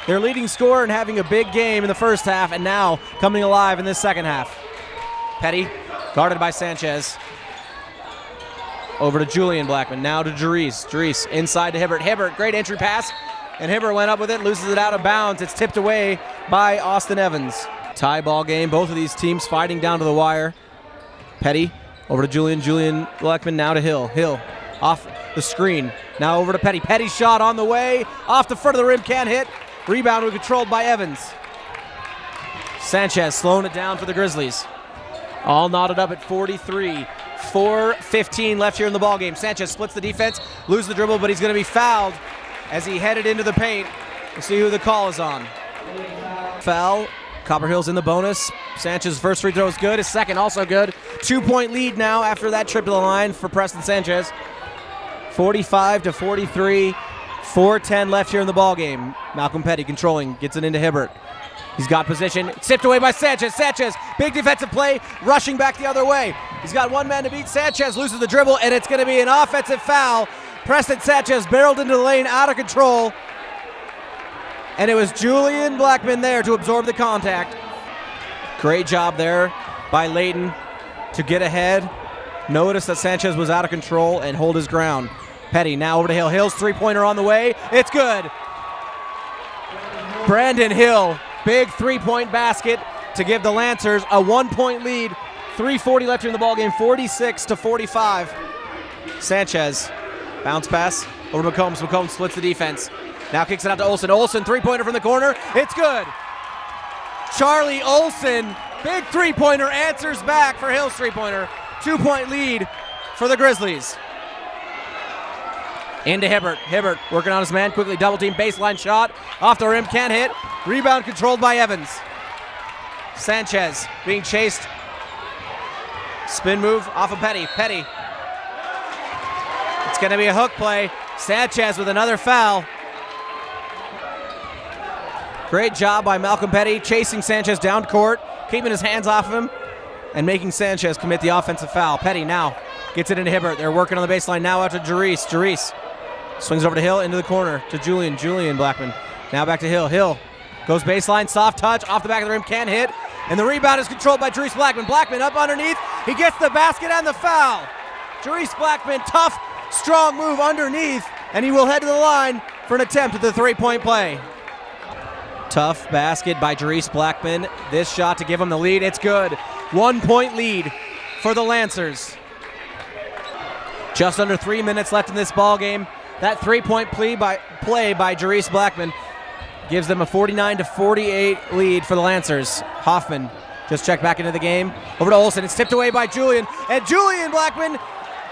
Their leading scorer and having a big game in the first half, and now coming alive in this second half. Petty, guarded by Sanchez. Over to Julian Blackman, now to Therese. Therese inside to Hibbert. Hibbert, great entry pass, and Hibbert went up with it, loses it out of bounds. It's tipped away by Austin Evans. Tie ball game, both of these teams fighting down to the wire. Petty over to Julian. Julian Blackman now to Hill. Hill off the screen, now over to Petty. Petty shot on the way, off the front of the rim, can't hit. Rebound was controlled by Evans. Sanchez slowing it down for the Grizzlies. All knotted up at 43. 4:15 left here in the ballgame. Sanchez splits the defense, loses the dribble, but he's going to be fouled as he headed into the paint. We'll see who the call is on. Foul. Copper Hills in the bonus. Sanchez's first free throw is good. His second also good. 2-point lead now after that trip to the line for Preston Sanchez. 45-43. 4:10 left here in the ballgame. Malcolm Petty controlling, gets it into Hibbert. He's got position, tipped away by Sanchez. Sanchez, big defensive play, rushing back the other way. He's got one man to beat. Sanchez loses the dribble, and it's going to be an offensive foul. Preston Sanchez barreled into the lane, out of control. And it was Julian Blackman there to absorb the contact. Great job there by Layton to get ahead. Notice that Sanchez was out of control and hold his ground. Petty now over to Hill. Hill's three-pointer on the way. It's good. Brandon Hill, big three-point basket to give the Lancers a 1-point lead. 3:40 left in the ballgame, 46-45. Sanchez, bounce pass over to McCombs. McCombs splits the defense. Now kicks it out to Olsen. Olsen, three-pointer from the corner. It's good. Charlie Olsen, big three-pointer, answers back for Hill's three-pointer. 2-point lead for the Grizzlies. Into Hibbert. Hibbert working on his man. Quickly double team, baseline shot. Off the rim, can't hit. Rebound controlled by Evans. Sanchez being chased. Spin move off of Petty. Petty It's going to be a hook play. Sanchez with another foul. Great job by Malcolm Petty chasing Sanchez down court, keeping his hands off of him, and making Sanchez commit the offensive foul. Petty now gets it into Hibbert. They're working on the baseline now out to Jerice. Jerice swings over to Hill, into the corner to Julian. Julian Blackman. Now back to Hill. Hill goes baseline, soft touch, off the back of the rim, can't hit. And the rebound is controlled by Jerice Blackman. Blackman up underneath. He gets the basket and the foul. Jerice Blackman, tough, strong move underneath, and he will head to the line for an attempt at the three-point play. Tough basket by Jerice Blackman. This shot to give him the lead. It's good. 1 point lead for the Lancers. Just under 3 minutes left in this ball game. That three-point play by Jerice Blackman gives them a 49-48 lead for the Lancers. Hoffman just checked back into the game. Over to Olsen. It's tipped away by Julian. And Julian Blackman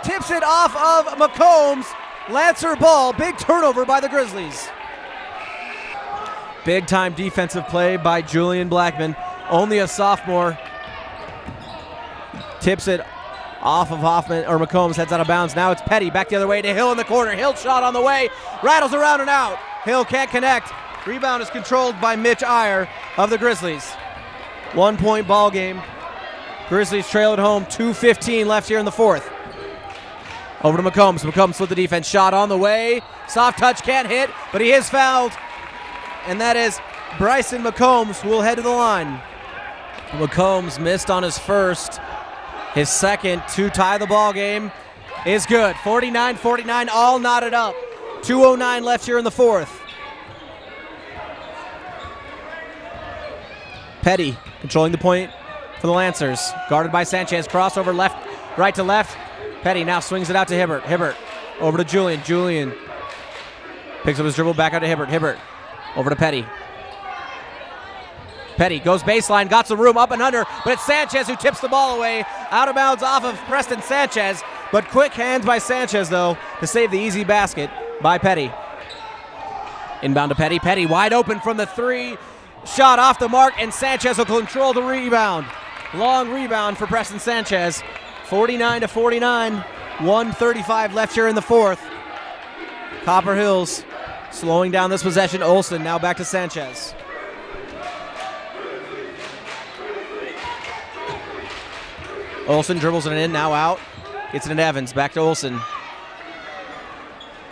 tips it off of McCombs. Lancer ball. Big turnover by the Grizzlies. Big time defensive play by Julian Blackman. Only a sophomore. Tips it off of Hoffman, or McCombs heads out of bounds. Now it's Petty back the other way to Hill in the corner. Hill shot on the way. Rattles around and out. Hill can't connect. Rebound is controlled by Mitch Iyer of the Grizzlies. 1 point ball game. Grizzlies trail at home. 2:15 left here in the fourth. Over to McCombs. McCombs with the defense. Shot on the way. Soft touch, can't hit, but he is fouled. And that is Bryson McCombs, who will head to the line. McCombs missed on his first. His second to tie the ball game is good. 49-49, all knotted up. 2:09 left here in the fourth. Petty controlling the point for the Lancers. Guarded by Sanchez. Crossover left, right to left. Petty now swings it out to Hibbert. Hibbert over to Julian. Julian picks up his dribble back out to Hibbert. Hibbert over to Petty. Petty goes baseline, got some room up and under, but it's Sanchez who tips the ball away. Out of bounds off of Preston Sanchez, but quick hands by Sanchez, though, to save the easy basket by Petty. Inbound to Petty. Petty wide open from the three. Shot off the mark, and Sanchez will control the rebound. Long rebound for Preston Sanchez. 49-49. 1:35 left here in the fourth. Copper Hills slowing down this possession. Olsen now back to Sanchez. Olsen dribbles it in, now out. Gets it into Evans, back to Olsen.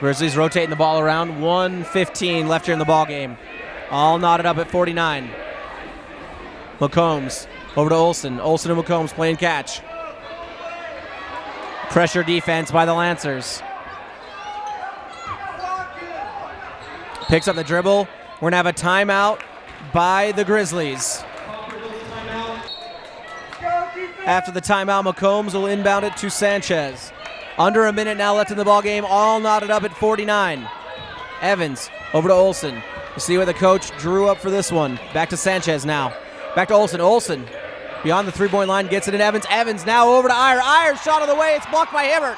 Grizzlies rotating the ball around. 1:15 left here in the ball game. All knotted up at 49. McCombs over to Olsen. Olsen and McCombs playing catch. Pressure defense by the Lancers. Picks up the dribble. We're going to have a timeout by the Grizzlies. After the timeout, McCombs will inbound it to Sanchez. Under a minute now left in the ball game, all knotted up at 49. Evans over to Olsen. You see what the coach drew up for this one. Back to Sanchez now. Back to Olsen. Olsen beyond the three-point line, gets it in Evans. Evans now over to Iyer. Iyer's shot on the way. It's blocked by Hibbert.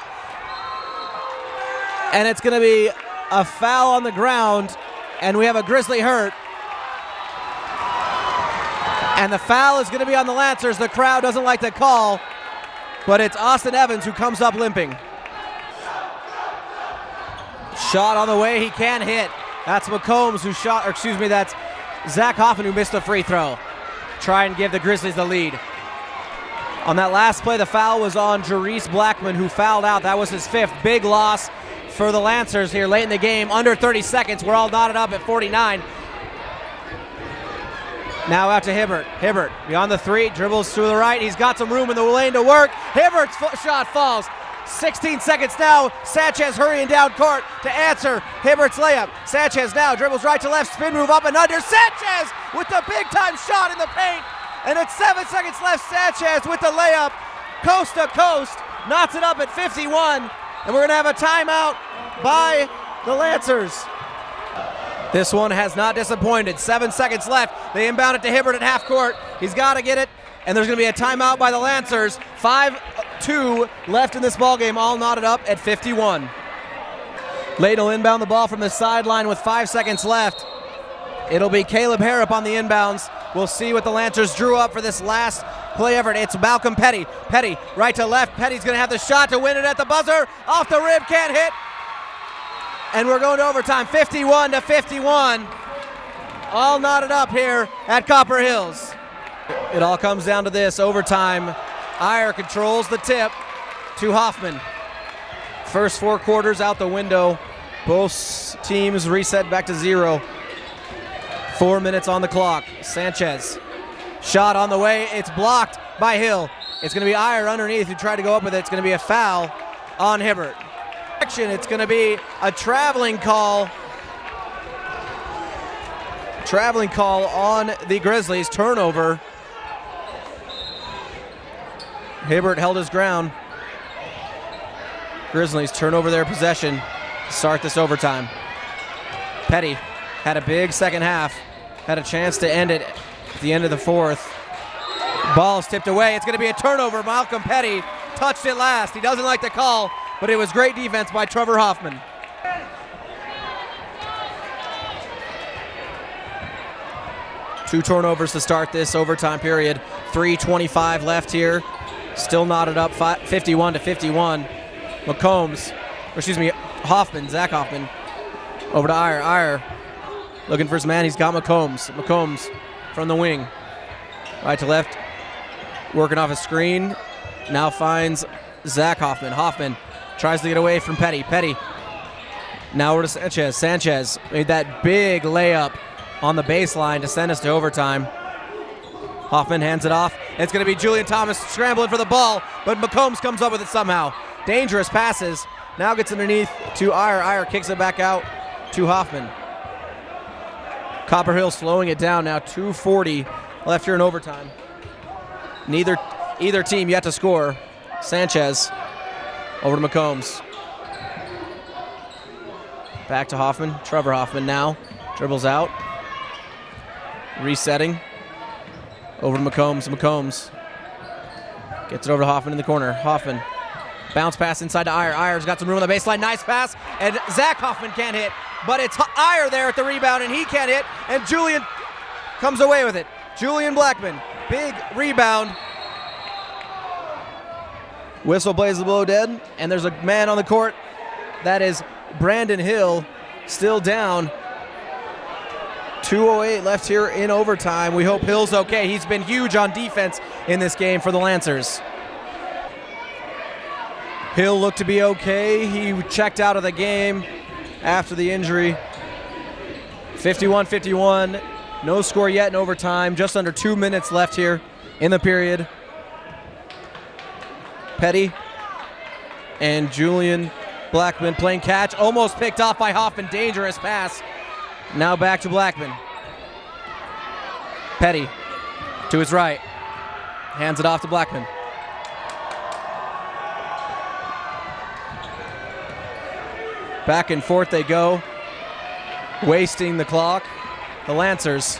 And it's going to be a foul on the ground, and we have a Grizzly hurt. And the foul is going to be on the Lancers. The crowd doesn't like the call, but it's Austin Evans who comes up limping. Shot on the way, he can't hit. That's McCombs who shot, or excuse me, that's Zach Hoffman who missed a free throw. Try and give the Grizzlies the lead. On that last play, the foul was on Jerice Blackman, who fouled out. That was his fifth. Big loss for the Lancers here late in the game. Under 30 seconds. We're all knotted up at 49. Now out to Hibbert. Hibbert beyond the three, dribbles to the right. He's got some room in the lane to work. Hibbert's shot falls. 16 seconds now. Sanchez hurrying down court to answer Hibbert's layup. Sanchez now dribbles right to left, spin move up and under. Sanchez with the big time shot in the paint. And it's 7 seconds left. Sanchez with the layup, coast to coast, knots it up at 51. And we're going to have a timeout by the Lancers. This one has not disappointed. 7 seconds left. They inbound it to Hibbert at half court. He's got to get it. And there's going to be a timeout by the Lancers. 5-2 left in this ballgame, all knotted up at 51. Layton will inbound the ball from the sideline with 5 seconds left. It'll be Caleb Harrop on the inbounds. We'll see what the Lancers drew up for this last play effort. It's Malcolm Petty. Petty right to left. Petty's going to have the shot to win it at the buzzer. Off the rib, can't hit. and we're going to overtime, 51-51. All knotted up here at Copper Hills. It all comes down to this, overtime. Iyer controls the tip to Hoffman. First 4 quarters out the window. Both teams reset back to 0. 4 minutes on the clock. Sanchez, shot on the way. It's blocked by Hill. It's going to be Iyer underneath who tried to go up with it. It's going to be a foul on Hibbert. It's going to be a traveling call. Traveling call on the Grizzlies. Turnover. Hibbert held his ground. Grizzlies turn over their possession to start this overtime. Petty had a big second half. Had a chance to end it at the end of the 4th. Ball's tipped away. It's going to be a turnover. Malcolm Petty touched it last. He doesn't like the call, but it was great defense by Trevor Hoffman. Two turnovers to start this overtime period. 3:25 left here. Still knotted up, 51-51. Hoffman, Zach Hoffman. Over to Iyer. Iyer looking for his man. He's got McCombs. McCombs from the wing. Right to left. Working off a screen. Now finds Zach Hoffman. Hoffman tries to get away from Petty. Petty. Now over to Sanchez. Sanchez made that big layup on the baseline to send us to overtime. Hoffman hands it off. It's going to be Julian Thomas scrambling for the ball, but McCombs comes up with it somehow. Dangerous passes. Now gets underneath to Iyer. Iyer kicks it back out to Hoffman. Copper Hill slowing it down now. 2:40 left here in overtime. Either team yet to score. Sanchez over to McCombs. Back to Hoffman. Trevor Hoffman now. Dribbles out. Resetting. Over to McCombs. McCombs gets it over to Hoffman in the corner. Hoffman. Bounce pass inside to Iyer. Iyer's got some room on the baseline. Nice pass. And Zach Hoffman can't hit. But it's Iyer there at the rebound, and he can't hit. And Julian comes away with it. Julian Blackman. Big rebound. Whistle plays the blow dead. And there's a man on the court. That is Brandon Hill, still down. 2:08 left here in overtime. We hope Hill's okay. He's been huge on defense in this game for the Lancers. Hill looked to be okay. He checked out of the game after the injury. 51-51. No score yet in overtime. Just under 2 minutes left here in the period. Petty and Julian Blackman playing catch. Almost picked off by Hoffman. Dangerous pass. Now back to Blackman. Petty to his right. Hands it off to Blackman. Back and forth they go. Wasting the clock. The Lancers.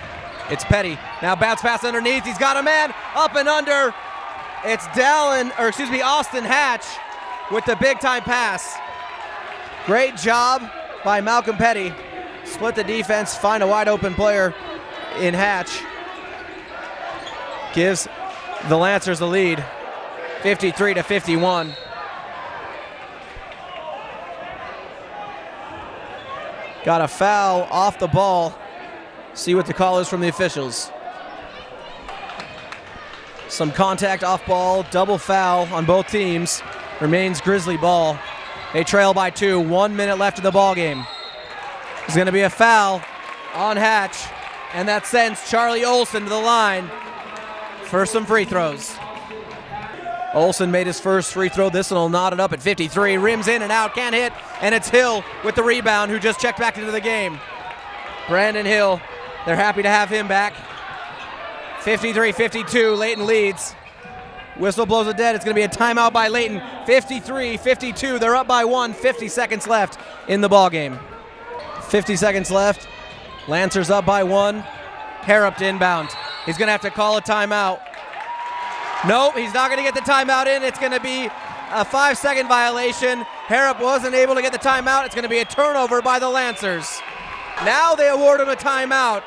It's Petty. Now bounce pass underneath. He's got a man up and under. It's Austin Hatch with the big time pass. Great job by Malcolm Petty. Split the defense, find a wide open player in Hatch. Gives the Lancers the lead, 53-51. Got a foul off the ball. See what the call is from the officials. Some contact off ball, double foul on both teams. Remains Grizzly ball. They trail by 2, 1 minute left in the ball game. There's going to be a foul on Hatch, and that sends Charlie Olson to the line for some free throws. Olson made his first free throw. This one will knot it up at 53. Rims in and out, can't hit, and it's Hill with the rebound who just checked back into the game. Brandon Hill, they're happy to have him back. 53-52, Layton leads. Whistle blows it dead. It's going to be a timeout by Layton. 53-52, they're up by 1, 50 seconds left in the ball game. 50 seconds left. Lancers up by 1. Harrop to inbound. He's going to have to call a timeout. Nope, he's not going to get the timeout in. It's going to be a 5-second violation. Harrop wasn't able to get the timeout. It's going to be a turnover by the Lancers. Now they award him a timeout.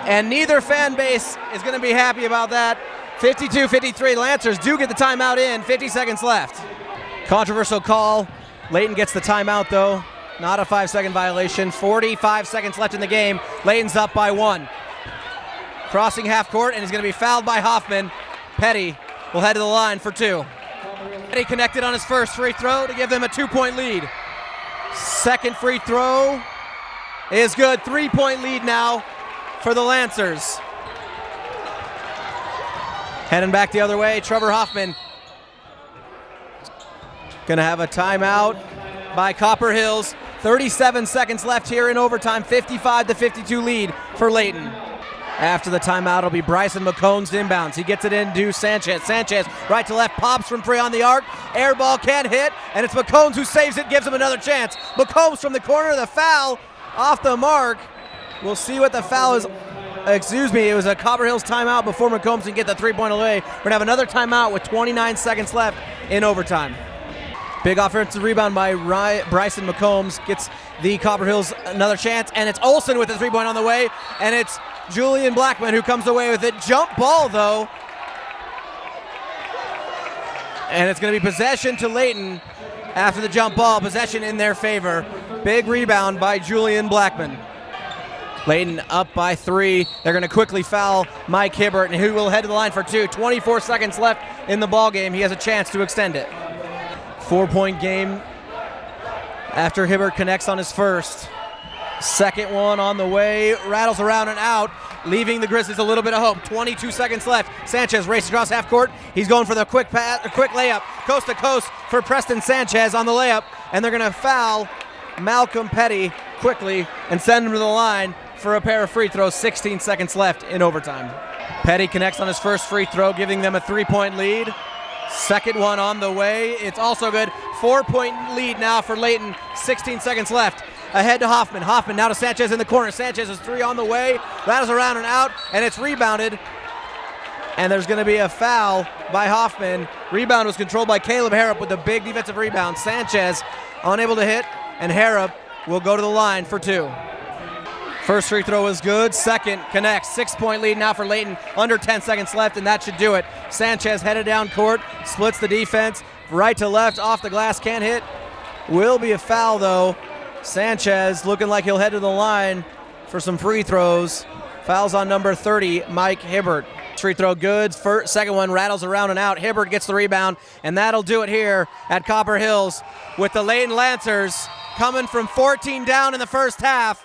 And neither fan base is going to be happy about that. 52-53, Lancers do get the timeout in. 50 seconds left. Controversial call. Layton gets the timeout though. Not a 5-second violation. 45 seconds left in the game. Layton's up by 1. Crossing half court, and he's going to be fouled by Hoffman. Petty will head to the line for 2. Petty connected on his first free throw to give them a 2-point lead. Second free throw is good. 3-point lead now for the Lancers. Heading back the other way, Trevor Hoffman. Gonna have a timeout by Copper Hills. 37 seconds left here in overtime. 55-52 lead for Layton. After the timeout, it'll be Bryson McCombs inbounds. He gets it into Sanchez. Sanchez, right to left, pops from 3 on the arc. Air ball can't hit, and it's McCombs who saves it, gives him another chance. McCombs from the corner, the foul off the mark. We'll see what the foul is. Excuse me, it was a Copper Hills timeout before McCombs can get the 3-point away. We're gonna have another timeout with 29 seconds left in overtime. Big offensive rebound by Bryson McCombs. Gets the Copper Hills another chance, and it's Olsen with the 3-point on the way, and it's Julian Blackman who comes away with it. Jump ball, though. And it's going to be possession to Layton after the jump ball. Possession in their favor. Big rebound by Julian Blackman. Layton up by 3. They're going to quickly foul Mike Hibbert, and he will head to the line for 2. 24 seconds left in the ball game. He has a chance to extend it. 4-point game after Hibbert connects on his first. Second one on the way, rattles around and out, leaving the Grizzlies a little bit of hope. 22 seconds left. Sanchez races across half court. He's going for the quick layup, coast to coast for Preston Sanchez on the layup, and they're going to foul Malcolm Petty quickly and send him to the line for a pair of free throws. 16 seconds left in overtime. Petty connects on his first free throw, giving them a 3-point lead. Second one on the way. It's also good. 4-point lead now for Layton. 16 seconds left. Ahead to Hoffman. Hoffman now to Sanchez in the corner. Sanchez is 3 on the way. Rattles around and out, and it's rebounded. And there's going to be a foul by Hoffman. Rebound was controlled by Caleb Harrop with a big defensive rebound. Sanchez unable to hit, and Harrop will go to the line for 2. First free throw is good. Second connects. 6-point lead now for Layton. Under 10 seconds left, and that should do it. Sanchez headed down court, splits the defense. Right to left, off the glass, can't hit. Will be a foul, though. Sanchez looking like he'll head to the line for some free throws. Fouls on number 30, Mike Hibbert. Free throw good. Second one rattles around and out. Hibbert gets the rebound, and that'll do it here at Copper Hills with the Layton Lancers coming from 14 down in the first half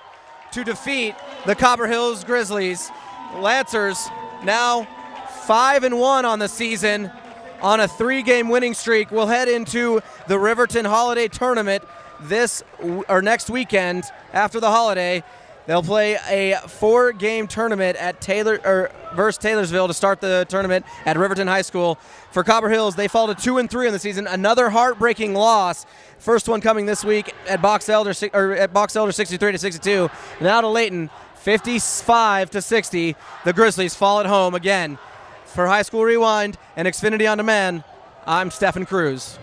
to defeat the Copper Hills Grizzlies. Lancers now 5-1 on the season on a 3-game winning streak. We'll head into the Riverton Holiday Tournament next weekend after the holiday. They'll play a 4-game tournament at versus Taylorsville to start the tournament at Riverton High School. For Copper Hills, they fall to 2-3 in the season. Another heartbreaking loss. First one coming this week at Box Elder 63-62. Now to Layton, 55-60. The Grizzlies fall at home again. For High School Rewind and Xfinity On Demand, I'm Stephen Cruz.